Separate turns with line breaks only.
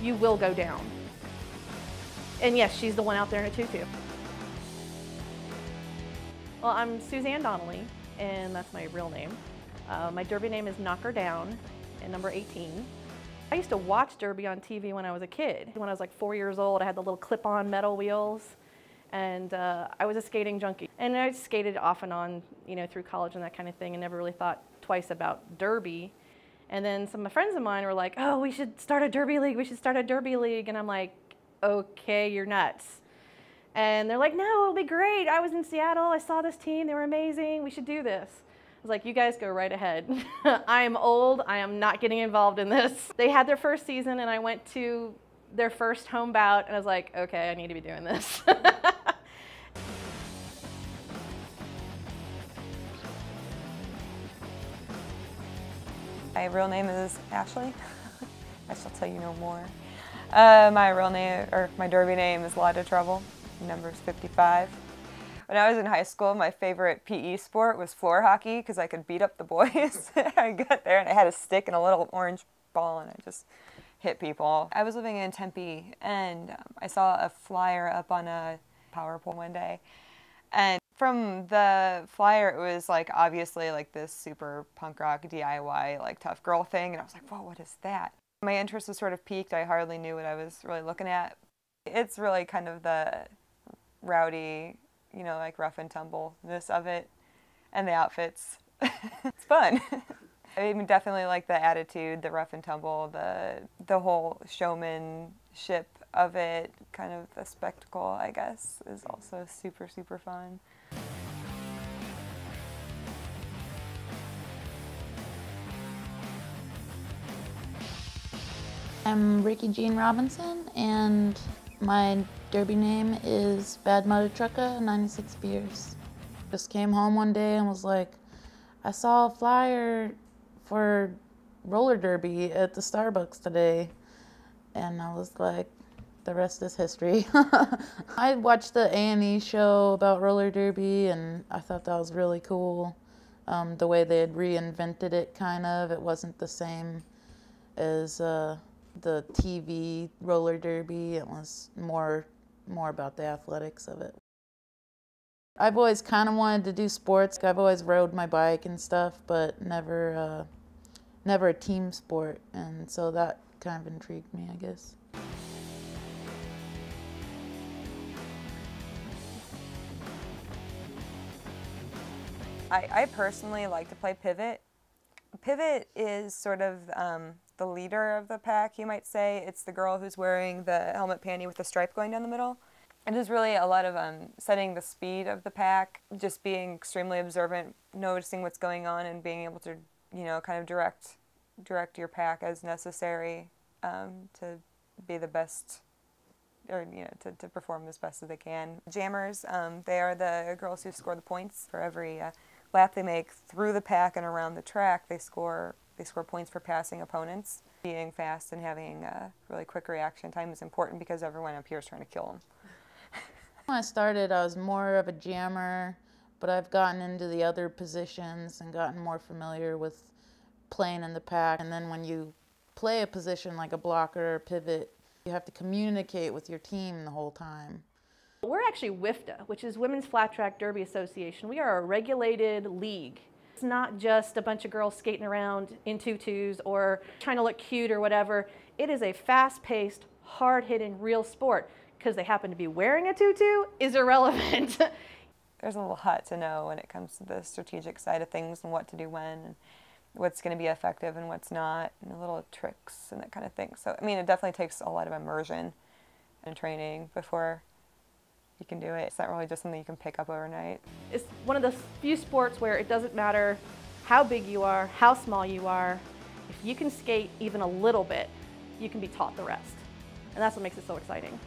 you will go down. And yes, she's the one out there in a tutu. Well, I'm Suzanne Donnelly, and that's my real name. My derby name is Knock Her Down, and number 18. I used to watch derby on TV when I was a kid. When I was like 4 years old, I had the little clip-on metal wheels, and I was a skating junkie. And I skated off and on, you know, through college and that kind of thing, and never really thought twice about derby. And then some of my friends of mine were like, oh, we should start a derby league, we should start a derby league. And I'm like, okay, you're nuts. And they're like, no, it'll be great. I was in Seattle, I saw this team, they were amazing, we should do this. I was like, you guys go right ahead. I am old, I am not getting involved in this. They had their first season and I went to their first home bout and I was like, okay, I need to be doing this.
My real name is Ashley. I shall tell you no more. My real name, or my derby name is Lot of Trouble. Number's 55. When I was in high school, my favorite PE sport was floor hockey because I could beat up the boys. I got there and I had a stick and a little orange ball and I just hit people. I was living in Tempe and I saw a flyer up on a power pole one day. And from the flyer, it was like obviously like this super punk rock DIY like tough girl thing, and I was like, whoa, what is that? My interest was sort of piqued. I hardly knew what I was really looking at. It's really kind of the rowdy, you know, like rough and tumbleness of it, and the outfits. It's fun. I mean, definitely like the attitude, the rough and tumble, the whole showmanship of it, kind of the spectacle, I guess, is also super, super fun.
I'm Ricky Jean Robinson, and my derby name is Bad Mother Trucka 96 Beers. Just came home one day and was like, I saw a flyer for roller derby at the Starbucks today, and I was like, the rest is history. I watched the A&E show about roller derby, and I thought that was really cool. The way they had reinvented it, kind of. It wasn't the same as the TV roller derby. It was more about the athletics of it. I've always kind of wanted to do sports. I've always rode my bike and stuff, but never a team sport, and so that kind of intrigued me, I guess.
I personally like to play pivot. Pivot is sort of the leader of the pack, you might say. It's the girl who's wearing the helmet panty with the stripe going down the middle. It is really a lot of setting the speed of the pack, just being extremely observant, noticing what's going on, and being able to, you know, kind of direct your pack as necessary to be the best, or you know, to perform as best as they can. Jammers, they are the girls who score the points for every lap they make through the pack and around the track. They score points for passing opponents. Being fast and having a really quick reaction time is important because everyone up here is trying to kill them.
When I started, I was more of a jammer, but I've gotten into the other positions and gotten more familiar with playing in the pack. And then when you play a position like a blocker or pivot, you have to communicate with your team the whole time.
We're actually WIFTA, which is Women's Flat Track Derby Association. We are a regulated league. It's not just a bunch of girls skating around in tutus or trying to look cute or whatever. It is a fast-paced, hard-hitting, real sport. Because they happen to be wearing a tutu is irrelevant.
There's a lot to know when it comes to the strategic side of things and what to do when, and what's going to be effective and what's not, and the little tricks and that kind of thing. So, I mean, it definitely takes a lot of immersion and training before you can do it. It's not really just something you can pick up overnight.
It's one of the few sports where it doesn't matter how big you are, how small you are. If you can skate even a little bit, you can be taught the rest. And that's what makes it so exciting.